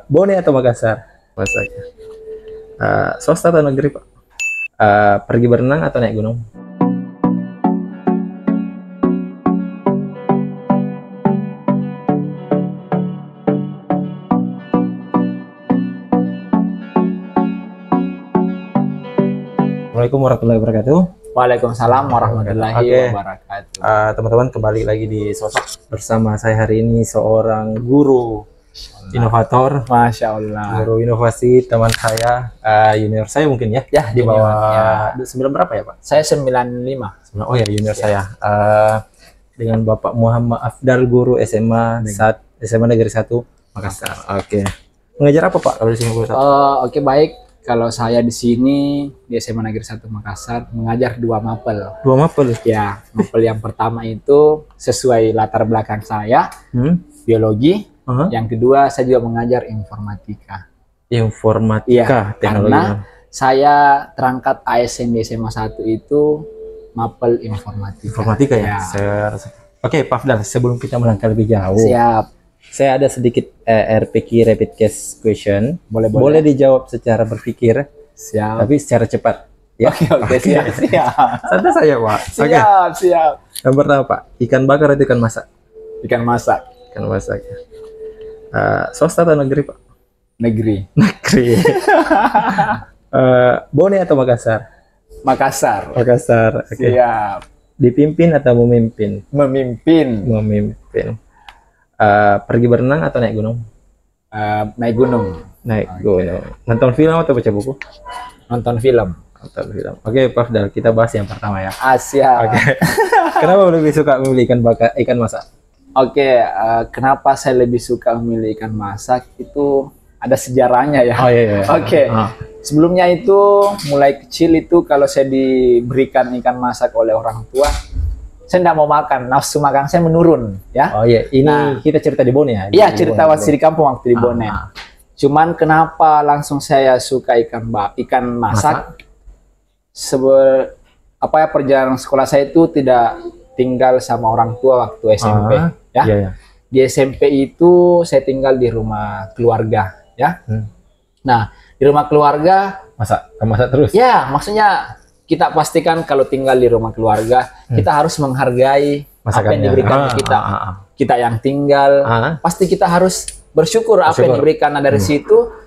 Bone atau Makassar? Masaknya. Swasta atau negeri, Pak? Pergi berenang atau naik gunung? Assalamualaikum warahmatullahi wabarakatuh. Waalaikumsalam warahmatullahi wabarakatuh. Teman-teman, kembali lagi di Sosok bersama saya hari ini seorang guru inovator, Masya Allah. guru inovasi, teman saya, junior saya mungkin ya, di bawah 9 berapa ya, Pak? Saya 95. Oh ya, junior saya. Dengan Bapak Muhammad Afdal, guru SMA Negeri 1 Makassar. Oke. Mengajar apa, Pak, kalau di sini? Oke, baik. Kalau saya di sini di SMA Negeri 1 Makassar mengajar 2 mapel. 2 mapel? Ya, mapel yang pertama itu sesuai latar belakang saya, biologi. Yang kedua, saya juga mengajar informatika. Informatika, ya, teknologi. Karena saya terangkat ASN di SMA 1 itu mapel informatika. Informatika ya? Oke, Pak Afdal, sebelum kita melangkah lebih jauh. Siap. Saya ada sedikit RPQ, Rapid Case Question. Boleh dijawab secara berpikir. Siap. Tapi secara cepat. Ya? Oke, siap. Santai saya, Pak. Siap. Yang pertama, Pak, ikan bakar atau ikan masak? Ikan masak. Ikan masak ya. Swasta atau negeri, Pak? Negeri. Negeri. Bone atau Makassar? Makassar. Makassar. Oke. Siap. Dipimpin atau memimpin? Memimpin. Memimpin. Pergi berenang atau naik gunung? Naik gunung. Naik gunung. Nonton film atau baca buku? Nonton film. Nonton film. Oke, Pak Afdal, kita bahas yang pertama ya. Siap. Oke. Kenapa lebih suka memilih ikan masak? Oke, kenapa saya lebih suka memilih ikan masak itu ada sejarahnya ya. Oh iya. Oke. Sebelumnya itu mulai kecil itu kalau saya diberikan ikan masak oleh orang tua, saya tidak mau makan, nafsu makan saya menurun ya. Oh iya, ini kita cerita di Bone ya? Iya, cerita waktu di kampung waktu di Bone. Cuman kenapa langsung saya suka ikan masak? Perjalanan sekolah saya itu tidak tinggal sama orang tua waktu SMP ya. Iya. Di SMP itu saya tinggal di rumah keluarga ya. Nah, di rumah keluarga masak terus. Ya, maksudnya kita pastikan kalau tinggal di rumah keluarga, kita harus menghargai apa yang diberikan ke kita. Kita yang tinggal, pasti kita harus bersyukur apa yang diberikan. Nah, dari situ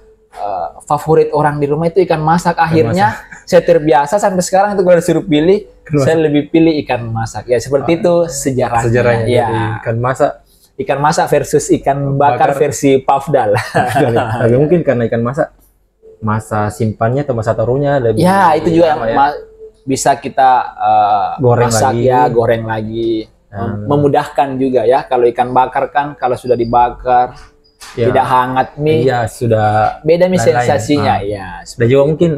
favorit orang di rumah itu ikan masak. Akhirnya saya terbiasa sampai sekarang itu kalau disuruh pilih, saya lebih pilih ikan masak. Ya, seperti itu sejarahnya. Ya. Ikan masak versus ikan bakar versi Pak Afdal. Tapi mungkin karena ikan masak, masa simpannya atau masa taruhnya lebih. Ya, itu juga bisa kita goreng lagi. Memudahkan juga ya. Kalau ikan bakar kan kalau sudah dibakar tidak hangat mie. Iya, sudah beda mie sensasinya ya. Dan juga mungkin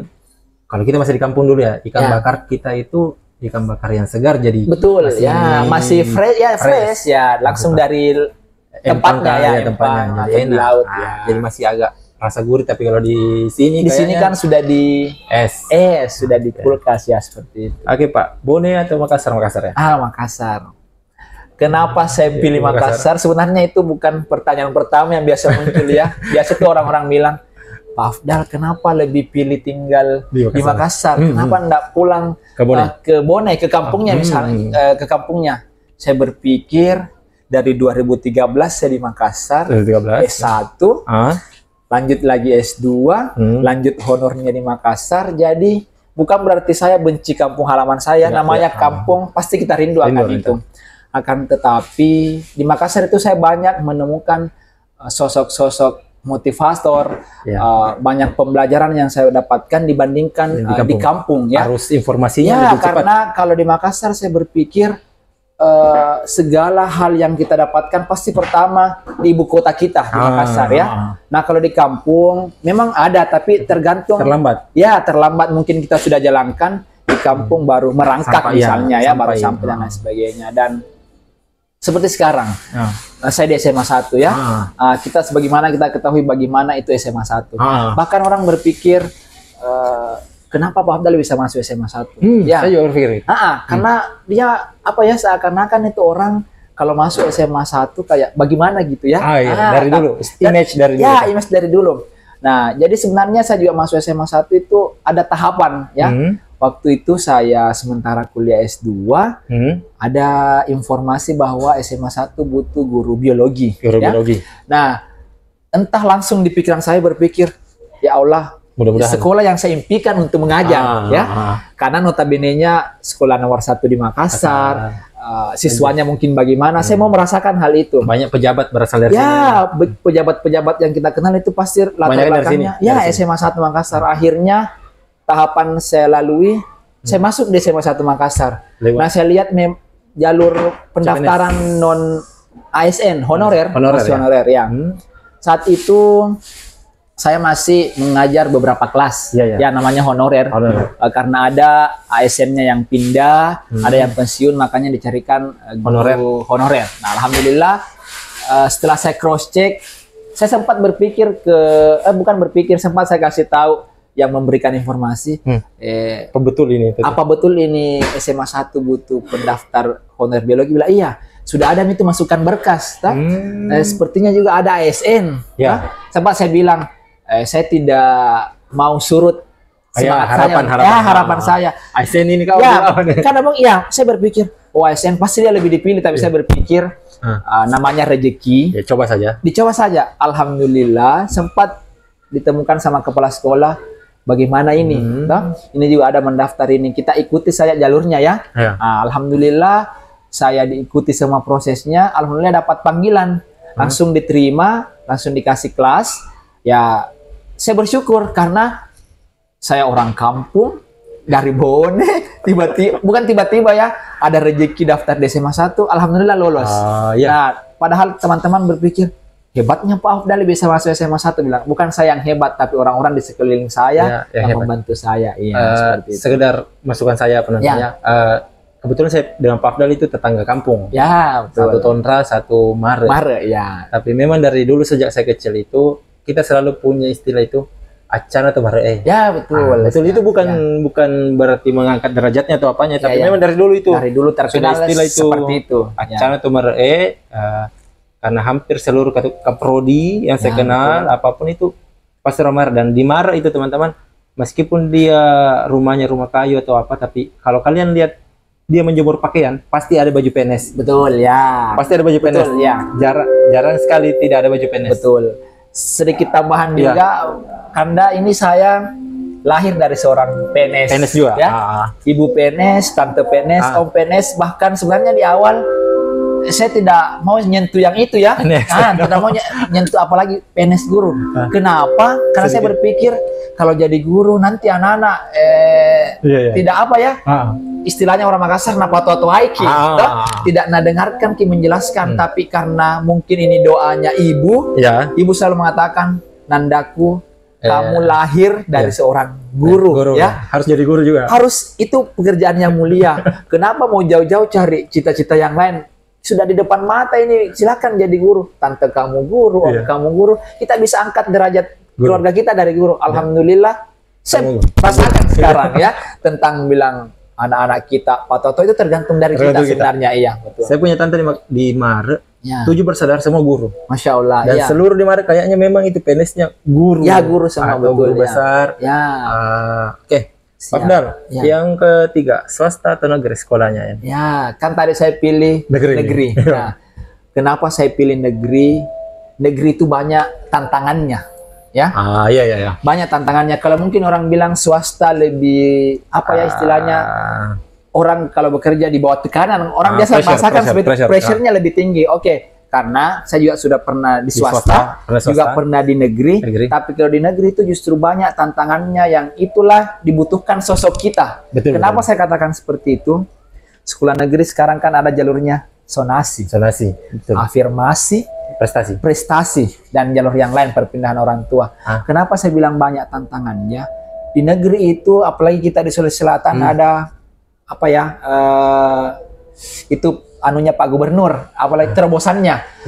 kalau kita masih di kampung dulu ya, ikan bakar kita itu ikan bakar yang segar, jadi betul masih fresh ya, langsung dari tempatnya jadi enak. Laut jadi masih agak rasa gurih. Tapi kalau di sini kan sudah di sudah di kulkas ya, seperti itu. Oke, Pak, Bone atau Makassar ya? Makassar. Kenapa saya pilih Makassar? Sebenarnya itu bukan pertanyaan pertama yang biasa muncul ya. Biasa tuh orang-orang bilang, Pak Afdal, kenapa lebih pilih tinggal di Makassar? Kenapa enggak pulang ke Bone, ke kampungnya misalnya, ke kampungnya? Saya berpikir dari 2013 saya di Makassar, S1, lanjut lagi S2, lanjut honornya di Makassar. Jadi bukan berarti saya benci kampung halaman saya, namanya kampung, pasti kita rindu akan itu. Akan tetapi di Makassar itu saya banyak menemukan sosok-sosok motivator, banyak pembelajaran yang saya dapatkan dibandingkan di kampung ya. Harus informasinya lebih cepat. Karena kalau di Makassar saya berpikir segala hal yang kita dapatkan pasti pertama di ibu kota kita di Makassar ya. Nah, kalau di kampung memang ada, tapi tergantung terlambat mungkin kita sudah jalankan, di kampung baru merangkak misalnya baru sampai dan lain sebagainya. Dan seperti sekarang saya di SMA 1 ya. Kita sebagaimana kita ketahui bagaimana itu SMA 1. Bahkan orang berpikir kenapa Pak Afdal bisa masuk SMA 1? Saya juga berpikir itu. Karena dia seakan-akan itu orang kalau masuk SMA 1 kayak bagaimana gitu ya. Iya. Dari dulu, image dari dulu. Ya, image dari dulu. Nah, jadi sebenarnya saya juga masuk SMA 1 itu ada tahapan ya. Waktu itu saya sementara kuliah S2, ada informasi bahwa SMA 1 butuh guru biologi. Guru ya. biologi. Nah, entah langsung di pikiran saya berpikir, ya Allah, Mudah-mudahan. sekolah yang saya impikan untuk mengajar ya. Karena notabene-nya sekolah nomor 1 di Makassar. Siswanya mungkin bagaimana, saya mau merasakan hal itu. Banyak pejabat berasal dari sini. Ya, pejabat-pejabat yang kita kenal itu pasti latar belakangnya. Ya, SMA 1 Makassar. Akhirnya tahapan saya lalui, saya masuk di SMA 1 Makassar. Nah, saya lihat jalur pendaftaran non ASN, honorer, masih honorer ya. Saat itu saya masih mengajar beberapa kelas, ya namanya honorer. Karena ada ASN-nya yang pindah, ada yang pensiun, makanya dicarikan guru honorer. Nah, alhamdulillah setelah saya cross check, saya sempat berpikir sempat saya kasih tahu yang memberikan informasi, apa betul ini SMA 1 butuh pendaftar honorer biologi? Bilang iya. Sudah ada itu masukan berkas, sepertinya juga ada ASN. Ya. Sempat saya bilang, saya tidak mau surut harapan saya. ASN ini kau karena bang, saya berpikir, ASN pasti dia lebih dipilih, tapi saya berpikir namanya rezeki. Ya, dicoba saja. Alhamdulillah sempat ditemukan sama kepala sekolah. Bagaimana ini? Ini juga ada mendaftar ini. Kita ikuti saja jalurnya ya. Alhamdulillah saya diikuti semua prosesnya. Alhamdulillah dapat panggilan, langsung diterima, langsung dikasih kelas. Ya, saya bersyukur karena saya orang kampung dari Bone, bukan tiba-tiba ya, ada rezeki daftar di SMA 1, alhamdulillah lolos. Nah, padahal teman-teman berpikir, hebatnya Pak Afdal bisa masuk SMA 1, bilang, bukan saya yang hebat, tapi orang-orang di sekeliling saya yang membantu saya. Seperti itu. Sekedar masukan saya penontonnya. Kebetulan saya dengan Pak Afdal itu tetangga kampung. Ya, betul. Satu Tondra, satu Mare. Ya. Tapi memang dari dulu sejak saya kecil itu kita selalu punya istilah itu acan atau Mare. Ya, betul. Betul, itu bukan berarti mengangkat derajatnya atau apanya, tapi memang dari dulu itu. Dari dulu terkenal istilah itu seperti itu. Acan atau Mare, karena hampir seluruh kaprodi yang saya kenal apapun itu pasti Mare. Dan di Mare itu teman-teman, meskipun dia rumahnya rumah kayu atau apa, tapi kalau kalian lihat dia menjemur pakaian, pasti ada baju PNS. Betul, ya. Pasti ada baju PNS. Betul, ya. Jarang sekali tidak ada baju PNS. Betul. Sedikit tambahan juga, karena ini saya lahir dari seorang PNS. PNS juga. Ya. Ibu PNS, tante PNS, om PNS, bahkan sebenarnya di awal saya tidak mau nyentuh yang itu ya. Tidak mau nyentuh apalagi PNS guru. Kenapa? Karena saya berpikir kalau jadi guru nanti anak-anak tidak apa ya? Istilahnya orang Makassar napa toto aiki, tidak dengarkan ki menjelaskan, tapi karena mungkin ini doanya ibu, ibu selalu mengatakan, Nandaku, kamu lahir dari seorang guru, ya. Harus jadi guru juga. Harus, itu pekerjaan yang mulia. Kenapa mau jauh-jauh cari cita-cita yang lain? Sudah di depan mata ini, silakan jadi guru. Tante kamu guru, om kamu guru. Kita bisa angkat derajat keluarga kita dari guru. Alhamdulillah, saya rasakan sekarang ya tentang bilang anak-anak kita, Pak Toto itu tergantung dari kita sebenarnya. Iya, betul. Saya punya tante di Mare, 7 bersaudara semua guru. Masya Allah. Dan seluruh di Mare kayaknya memang itu PNS-nya guru. Ya, guru sama, betul. Guru besar. Oke. Pak Afdal, yang ketiga, swasta atau negeri sekolahnya? Ya, kan tadi saya pilih negeri. Nah, kenapa saya pilih negeri? Negeri itu banyak tantangannya. Ya, iya. Banyak tantangannya. Kalau mungkin orang bilang swasta lebih apa ya istilahnya, orang kalau bekerja di bawah tekanan, orang biasa merasakan pressure-nya lebih tinggi. Oke, karena saya juga sudah pernah di swasta, juga pernah di negeri. Tapi kalau di negeri itu justru banyak tantangannya yang itulah dibutuhkan sosok kita. Kenapa saya katakan seperti itu? Sekolah negeri sekarang kan ada jalurnya sonasi, afirmasi, prestasi, dan jalur yang lain perpindahan orang tua. Kenapa saya bilang banyak tantangannya? Di negeri itu, apalagi kita di Sulawesi Selatan ada apa ya? Itu anunya Pak Gubernur, apalagi terobosannya.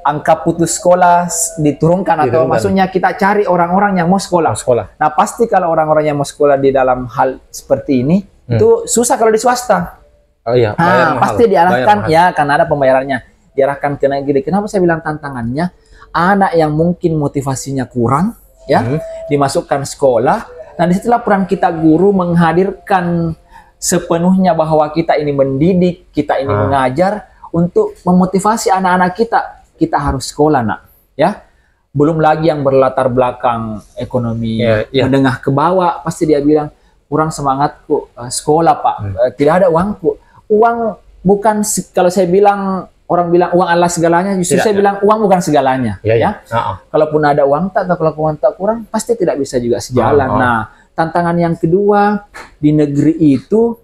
Angka putus sekolah diturunkan atau maksudnya kita cari orang-orang yang mau sekolah. Nah, pasti kalau orang-orang yang mau sekolah di dalam hal seperti ini itu susah kalau di swasta. Oh iya, bayar mahal. Pasti diarahkan ya karena ada pembayarannya. Diarahkan ke negeri. Kenapa saya bilang tantangannya? Anak yang mungkin motivasinya kurang, ya, dimasukkan sekolah. Nah, disitulah peran kita guru menghadirkan sepenuhnya bahwa kita ini mendidik, kita ini mengajar untuk memotivasi anak-anak kita. Kita harus sekolah, nak, ya. Belum lagi yang berlatar belakang ekonomi menengah ke bawah, pasti dia bilang kurang semangatku sekolah, Pak. Tidak ada uangku. Uang bukan, kalau saya bilang, orang bilang uang adalah segalanya, justru saya bilang uang bukan segalanya, ya. Kalaupun ada uang tak, atau kalau uang tak kurang, pasti tidak bisa juga sejalan. Nah, tantangan yang kedua di negeri itu,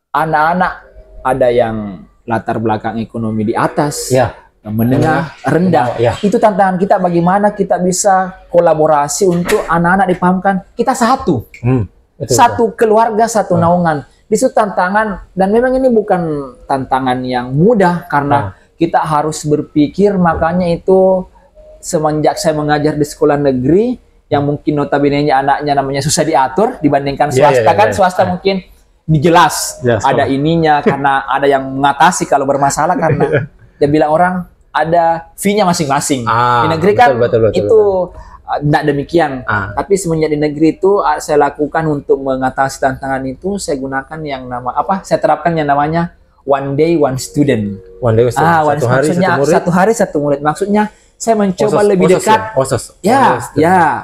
anak-anak ada yang latar belakang ekonomi di atas, menengah, rendah. Itu tantangan kita, bagaimana kita bisa kolaborasi untuk anak-anak dipahamkan kita satu, satu keluarga, satu naungan. Itu tantangan, dan memang ini bukan tantangan yang mudah karena kita harus berpikir. Makanya itu semenjak saya mengajar di sekolah negeri yang mungkin notabene-nya anaknya namanya susah diatur dibandingkan swasta, kan swasta mungkin dijelas ada ininya karena ada yang mengatasi kalau bermasalah karena dia bilang orang ada fee-nya masing-masing. Di negeri kan itu tidak demikian. Tapi semenjak di negeri itu saya lakukan untuk mengatasi tantangan itu, saya gunakan yang nama apa? Saya terapkan yang namanya one day one student. One day one student. Satu hari satu murid. Maksudnya saya mencoba lebih dekat.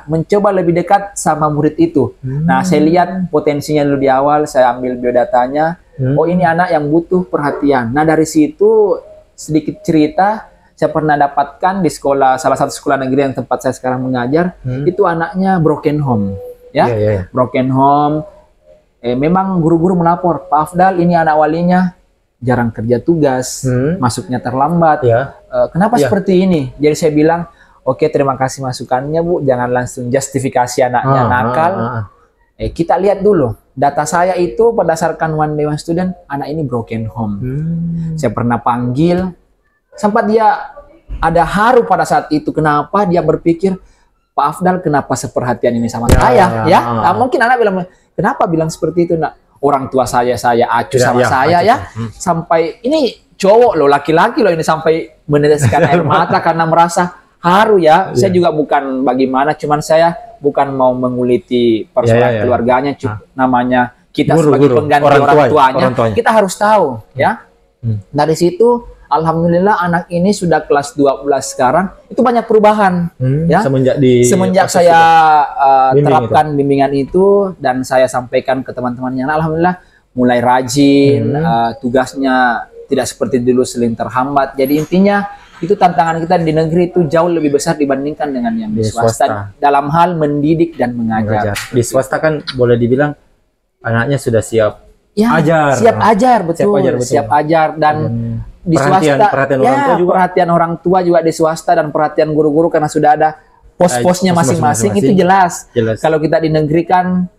Mencoba lebih dekat sama murid itu. Nah, saya lihat potensinya dulu di awal, saya ambil biodatanya. Oh, ini anak yang butuh perhatian. Nah, dari situ sedikit cerita, saya pernah dapatkan di sekolah, salah satu sekolah negeri yang tempat saya sekarang mengajar, itu anaknya broken home, broken home. Memang guru-guru melapor, Pak Afdal, ini anak walinya jarang kerja tugas, masuknya terlambat. Kenapa seperti ini? Jadi saya bilang, oke, terima kasih masukannya, Bu. Jangan langsung justifikasi anaknya nakal. Kita lihat dulu. Data saya itu berdasarkan one day one student, anak ini broken home. Saya pernah panggil, sempat dia ada haru pada saat itu. Kenapa? Dia berpikir, Pak Afdal, kenapa seperhatian ini sama saya? Nah, mungkin anak bilang, kenapa bilang seperti itu, nak? Orang tua saya acuh sama saya, sampai ini cowok loh, laki-laki loh ini, sampai meneteskan air mata karena merasa haru, ya. Saya juga bukan bagaimana, cuman saya bukan mau menguliti persoalan keluarganya, namanya kita sebagai pengganti orang tuanya, kita harus tahu, ya. Dari situ, alhamdulillah anak ini sudah kelas 12 sekarang, itu banyak perubahan, ya. Semenjak saya terapkan bimbingan itu dan saya sampaikan ke teman-temannya, alhamdulillah mulai rajin, tugasnya tidak seperti dulu sering terhambat. Jadi intinya itu tantangan kita di negeri itu jauh lebih besar dibandingkan dengan yang di swasta dalam hal mendidik dan mengajar. Di swasta kan boleh dibilang anaknya sudah siap ajar. Siap ajar, betul. Siap ajar, dan di swasta perhatian orang tua juga di swasta, dan perhatian guru-guru karena sudah ada pos-posnya masing-masing, itu jelas. Kalau kita di negeri kan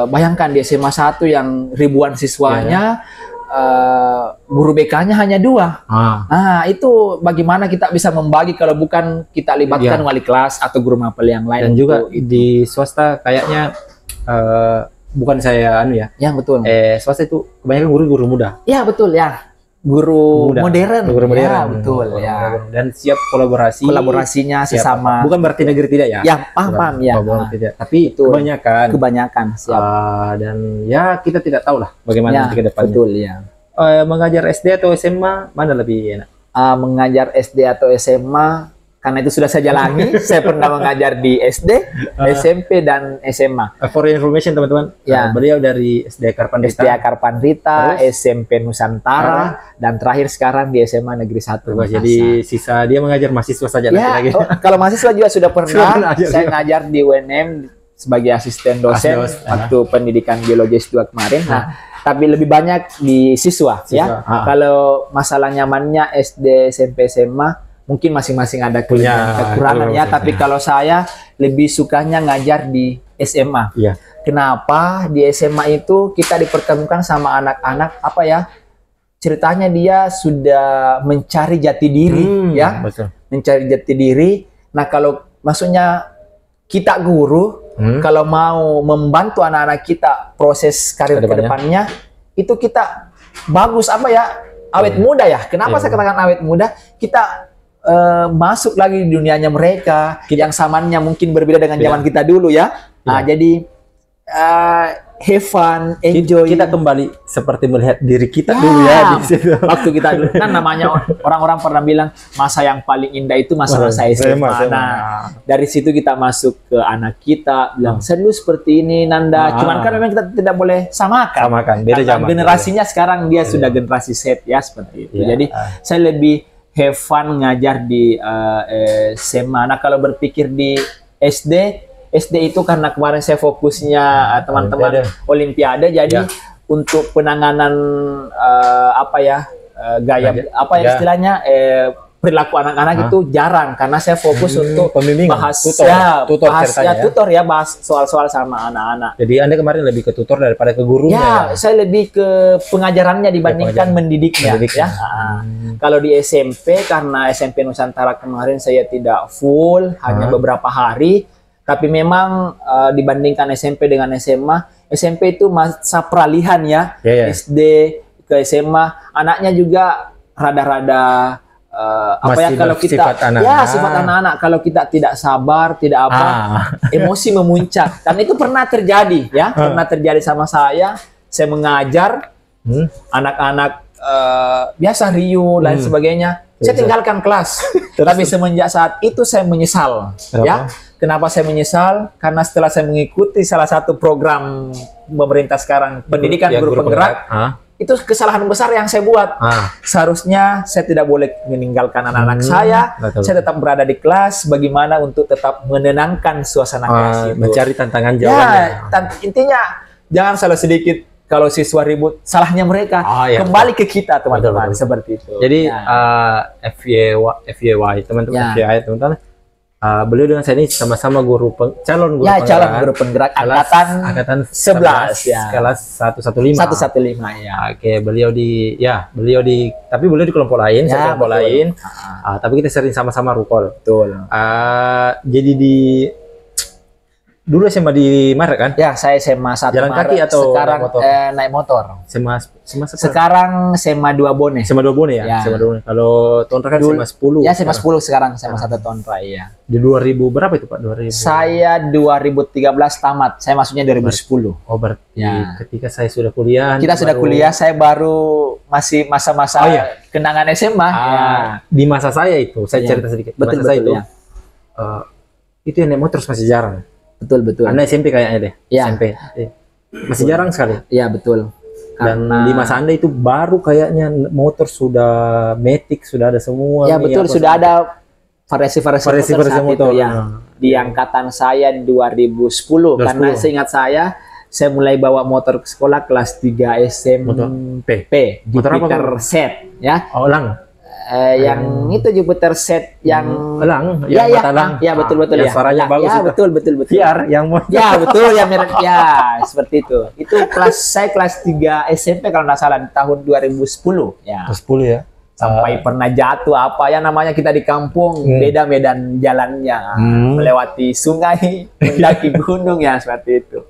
bayangkan di SMA 1 yang ribuan siswanya, guru BK-nya hanya 2. Nah, itu bagaimana kita bisa membagi kalau bukan kita libatkan wali kelas atau guru mapel yang lain. Dan juga di swasta kayaknya bukan saya betul. Swasta itu kebanyakan guru-guru muda. Ya, betul ya. Guru modern. Ya, betul ya. Dan siap kolaborasinya sesama. Bukan berarti negeri tidak ya. Ya, paham ya. Tapi itu kebanyakan siap. Dan ya kita tidak tahu lah bagaimana ke depannya. Betul ya. Mengajar SD atau SMA mana lebih enak? Mengajar SD atau SMA, karena itu sudah saya jalani. Saya pernah mengajar di SD, SMP, dan SMA. For information teman-teman, beliau dari SD Akar Pandrita, SMP Nusantara, dan terakhir sekarang di SMA Negeri 1. Jadi sisa dia mengajar mahasiswa saja lagi. Kalau mahasiswa juga sudah pernah. Saya ngajar di UNM sebagai asisten dosen waktu pendidikan biologi S2 kemarin. Tapi lebih banyak di siswa. Kalau masalah nyamannya SD, SMP, SMA, mungkin masing-masing ada kekurangan ya. Tapi kalau saya lebih sukanya ngajar di SMA. Kenapa? Di SMA itu kita dipertemukan sama anak-anak ceritanya dia sudah mencari jati diri, mencari jati diri. Nah, kalau maksudnya kita guru, kalau mau membantu anak-anak kita proses karir ke depannya, itu kita bagus apa ya, awet muda ya. Kenapa saya katakan awet muda? Kita masuk lagi di dunianya mereka yang zamannya mungkin berbeda dengan zaman kita dulu ya. Nah, jadi have fun, enjoy. Kita kembali seperti melihat diri kita dulu ya di situ. Waktu kita dulu kan namanya orang-orang pernah bilang masa yang paling indah itu masa-masa SMA. Nah, dari situ kita masuk ke anak kita, bilang selalu seperti ini Nanda. Cuman kan memang kita tidak boleh samakan. Beda zaman. Generasinya sekarang dia sudah generasi Z ya seperti itu. Jadi saya lebih have fun ngajar di SMA. Nah, kalau berpikir di SD itu karena kemarin saya fokusnya teman-teman Olimpiade, jadi untuk penanganan gaya istilahnya perilaku anak-anak itu jarang, karena saya fokus untuk bahas tutor ya, bahas soal-soal sama anak-anak. Jadi Anda kemarin lebih ke tutor daripada ke gurunya? Ya, saya lebih ke pengajarannya dibandingkan mendidiknya. Ya. Kalau di SMP, karena SMP Nusantara kemarin saya tidak full, hanya beberapa hari. Tapi memang dibandingkan SMP dengan SMA, SMP itu masa peralihan ya. SD ke SMA, anaknya juga rada-rada kalau kita sifat anak-anak, kalau kita tidak sabar, tidak emosi memuncak. Dan itu pernah terjadi ya, pernah terjadi sama saya. Saya mengajar anak-anak biasa riuh dan sebagainya. Saya tinggalkan kelas. Tapi semenjak saat itu saya menyesal. Ya. Kenapa saya menyesal? Karena setelah saya mengikuti salah satu program pemerintah sekarang, pendidikan guru penggerak, itu kesalahan besar yang saya buat. Seharusnya saya tidak boleh meninggalkan anak-anak saya. Saya tetap berada di kelas. Bagaimana untuk tetap menenangkan suasana kelas itu. Mencari tantangan jawabannya. Intinya jangan salah sedikit. Kalau siswa ribut, salahnya mereka. Kembali ke kita, teman-teman. Seperti itu. Jadi FYY, teman-teman, FYI, teman-teman. Beliau dengan saya ini sama-sama calon guru penggerak angkatan 11 ya. Kelas 115. 115 ya. Oke, beliau di tapi beliau di kelompok lain, saya kelompok lain. Tapi kita sering sama-sama rukol. Betul. Jadi dulu SMA di Maret kan? Ya, saya SMA 1 Jalan Maret. Kaki atau sekarang naik motor? Sekarang SMA 2 Bone. SMA 2 Bone ya? SMA 2 Bone. Kalau Tonra kan SMA 10. Ya, SMA 10 sekarang, SMA 1 Tonra ya. Di 2000 berapa itu Pak? 2000. Saya 2013 tamat. Saya masuknya 2010. Oh, berarti ketika saya sudah kuliah. Kita sudah kuliah, saya baru masih masa-masa kenangan SMA. Di masa saya itu, saya cerita sedikit. Di masa saya itu, itu yang naik motor masih jarang. Betul. Anda SMP kayaknya deh. SMP. Masih jarang sekali. Iya, betul. Dan di masa Anda itu baru kayaknya motor sudah matic, sudah ada semua. Ya, betul, sudah ada variasi motor itu ya. Di angkatan saya 2010 karena seingat saya mulai bawa motor ke sekolah kelas 3 SMP. Jupiter set ya. Yang itu Jupiter set yang Elang, ya betul ya. Suaranya bagus ya, itu. betul. Biar yang ya betul ya merek ya seperti itu. Itu saya kelas 3 SMP kalau nggak salah di tahun 2010 ya. 10 ya. Sampai pernah jatuh namanya kita di kampung, beda medan jalannya, melewati sungai, mendaki gunung ya seperti itu.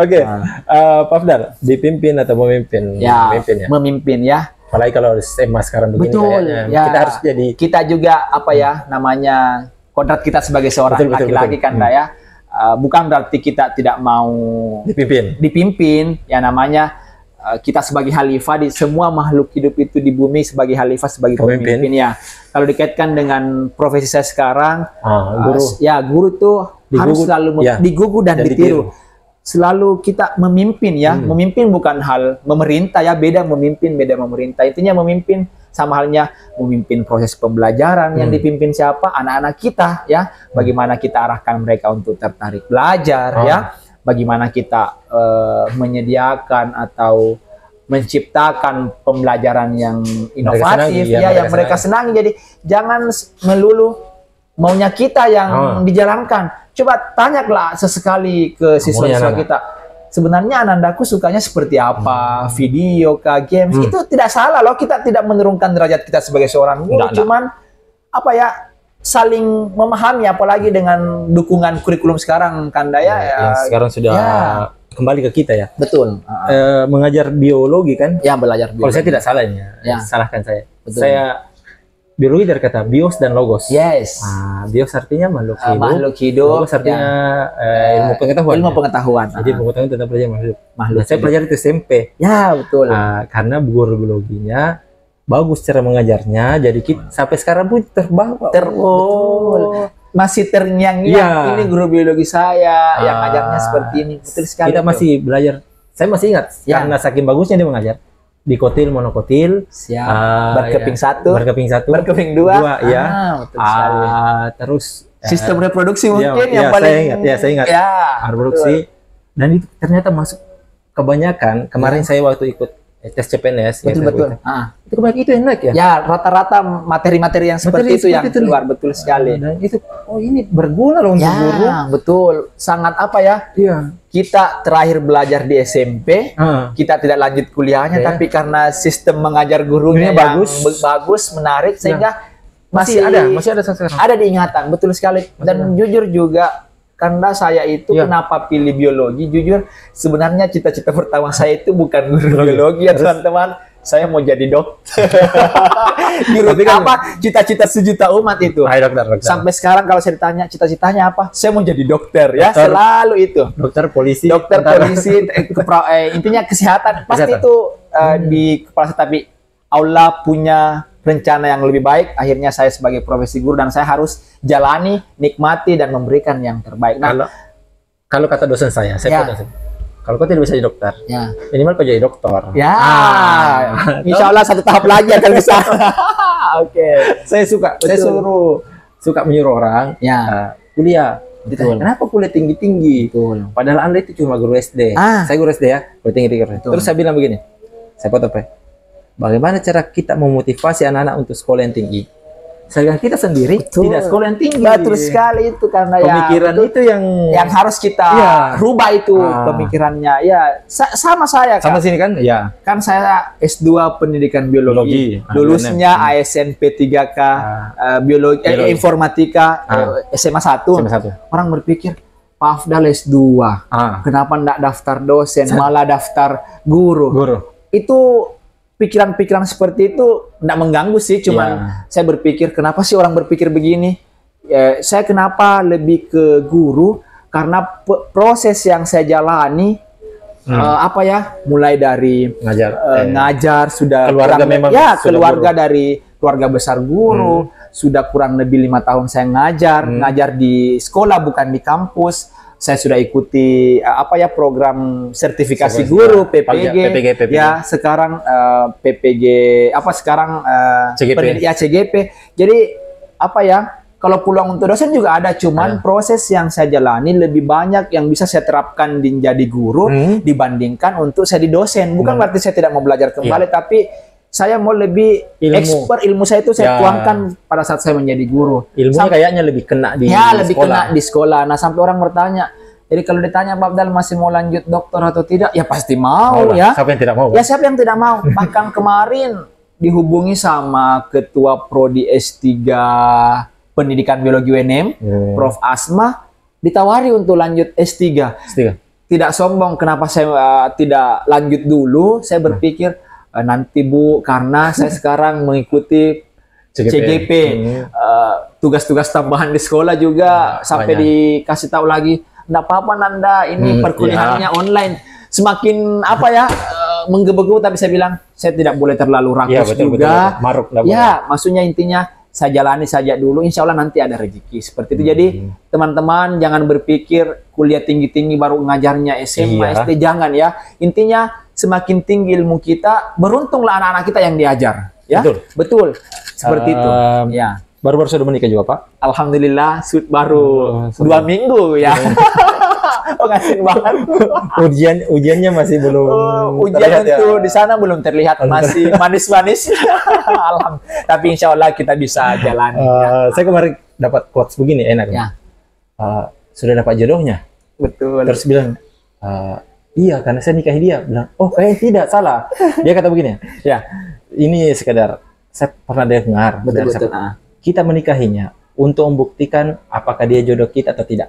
Oke. Pak Afdal, dipimpin atau memimpin? Memimpin ya. Apalagi kalau SMA sekarang begini ya. Kita harus jadi. Kita juga namanya kodrat kita sebagai seorang laki-laki kan ya. Bukan berarti kita tidak mau dipimpin ya, namanya kita sebagai khalifah di semua makhluk hidup itu di bumi, sebagai khalifah, sebagai pemimpin ya. Kalau dikaitkan dengan profesi saya sekarang, guru itu harus selalu digugu dan ditiru. Selalu kita memimpin ya, memimpin bukan hal memerintah ya, beda memimpin, beda memerintah. Intinya memimpin sama halnya memimpin proses pembelajaran yang dipimpin siapa? Anak-anak kita ya. Bagaimana kita arahkan mereka untuk tertarik belajar ya. Bagaimana kita menyediakan atau menciptakan pembelajaran yang inovatif yang mereka senangi. Jadi jangan melulu maunya kita yang dijalankan. Coba tanyalah sesekali ke siswa-siswa kita. Sebenarnya Anandaku sukanya seperti apa? Video, games. Itu tidak salah loh. Kita tidak menurunkan derajat kita sebagai seorang guru. Cuman saling memahami, apalagi dengan dukungan kurikulum sekarang kan Daya. Sekarang sudah kembali ke kita ya. Betul. Mengajar biologi kan? Ya, belajar biologi. Kalau saya tidak salah ya, salahkan saya. Betul. Saya biologi dari kata bios dan logos. Yes. Bios artinya makhluk hidup. Makhluk hidup. Logos artinya ilmu pengetahuan. Ilmu pengetahuan. Jadi pengetahuan tentang pelajaran makhluk. Makhluk Saya pelajari itu SMP. Ya, betul. Karena guru biologinya bagus cara mengajarnya, jadi kita sampai sekarang pun terbawa. Masih terngiang-ngiang. Ini guru biologi saya yang ngajarnya seperti ini. Betul sekali. Kita masih belajar. Saya masih ingat karena saking bagusnya dia mengajar. Dikotil, monokotil, berkeping satu, berkeping dua, ya. Betul sekali. Terus sistem reproduksi mungkin yang paling saya ingat. Reproduksi. Dan itu ternyata masuk kebanyakan. Kemarin saya waktu ikut tes CPNS. Betul. Itu kebanyakan itu yang naik ya. Ya, rata-rata materi-materi yang seperti itu yang keluar, betul sekali. Dan itu, ini berguna loh untuk guru. Ya, betul. Sangat apa ya? Iya. Kita terakhir belajar di SMP, kita tidak lanjut kuliahnya, tapi karena sistem mengajar gurunya yang bagus, menarik, sehingga masih ada sekarang. Ada diingatan, betul sekali. Dan jujur juga, karena saya itu kenapa pilih biologi, jujur sebenarnya cita-cita pertama saya itu bukan guru biologi ya teman-teman. Saya mau jadi dokter. Guru apa? Cita-cita sejuta umat itu. Dokter. Sampai sekarang kalau saya ditanya cita-citanya apa, saya mau jadi dokter ya. Selalu itu. Dokter polisi. Intinya kesehatan. Pasti itu di kepala saya, tapi Allah punya rencana yang lebih baik. Akhirnya saya sebagai profesi guru dan saya harus jalani, nikmati dan memberikan yang terbaik. Nah, kalau kata dosen saya dosen. Kalau kau tidak bisa jadi dokter, minimal kau jadi dokter. Insya Allah satu tahap lagi akan bisa. Oke. Saya suka menyuruh orang kuliah. Kenapa kuliah tinggi-tinggi? Padahal Anda itu cuma guru SD. Saya guru SD ya, kuliah tinggi-tinggi. Terus saya bilang begini, saya foto bagaimana cara kita memotivasi anak-anak untuk sekolah yang tinggi? Sedangkan kita sendiri tidak sekolah yang tinggi. Betul sekali itu, karena pemikiran itu yang harus kita rubah itu pemikirannya. Ya, sama saya kan. Sama sini kan? Ya. Kan saya S2 pendidikan biologi. Lulusnya ASN P3K biologi informatika SMA 1. Orang berpikir, Pak Afdal S2. Kenapa enggak daftar dosen, malah daftar guru? Itu pikiran-pikiran seperti itu tidak mengganggu sih, cuman saya berpikir kenapa sih orang berpikir begini? Saya kenapa lebih ke guru? Karena proses yang saya jalani mulai dari ngajar sudah keluarga keluarga dari keluarga besar guru sudah kurang lebih 5 tahun saya ngajar di sekolah bukan di kampus. Saya sudah ikuti program sertifikasi guru PPG. Ya, sekarang PPG CGP. Jadi kalau peluang untuk dosen juga ada, cuman proses yang saya jalani lebih banyak yang bisa saya terapkan jadi guru dibandingkan untuk saya di dosen. Bukan berarti saya tidak mau belajar kembali, tapi saya mau lebih expert ilmu saya itu saya tuangkan pada saat saya menjadi guru. Ilmunya kayaknya lebih kena di sekolah. Nah, sampai orang bertanya, jadi kalau ditanya Pak Afdal masih mau lanjut dokter atau tidak? Ya pasti mau ya. Siapa yang tidak mau? Ya siapa yang tidak mau? Bahkan kemarin dihubungi sama Ketua Prodi S3 Pendidikan Biologi UNM, Prof. Asma, ditawari untuk lanjut S3. Tidak sombong, kenapa saya tidak lanjut dulu? Saya berpikir, nanti Bu, karena saya sekarang mengikuti CGP. Tugas-tugas tambahan di sekolah juga sampai dikasih tahu lagi, enggak apa-apa Nanda, ini perkuliahannya online. Semakin menggebu-gebu, tapi saya bilang saya tidak boleh terlalu rakus juga. Maksudnya intinya saya jalani saja dulu, insya Allah nanti ada rezeki seperti itu. Jadi teman-teman jangan berpikir kuliah tinggi-tinggi baru ngajarnya SMA, SD, jangan ya. Intinya semakin tinggi ilmu kita, beruntunglah anak-anak kita yang diajar. Ya, betul. Seperti itu. Ya. Baru sudah menikah juga Pak? Alhamdulillah, baru 2 minggu ya. Pengasin banget. Ujiannya masih belum. Ujian itu di sana belum terlihat, masih manis-manis. Alhamdulillah. Tapi insya Allah kita bisa jalan. Saya kemarin dapat quotes begini enak. Ya. Sudah dapat jodohnya. Betul. Terus bilang, iya karena saya nikahi dia. Bilang, oh tidak, salah. Dia kata begini, ya ini sekedar saya pernah dengar. Betul. Kita menikahinya untuk membuktikan apakah dia jodoh kita atau tidak.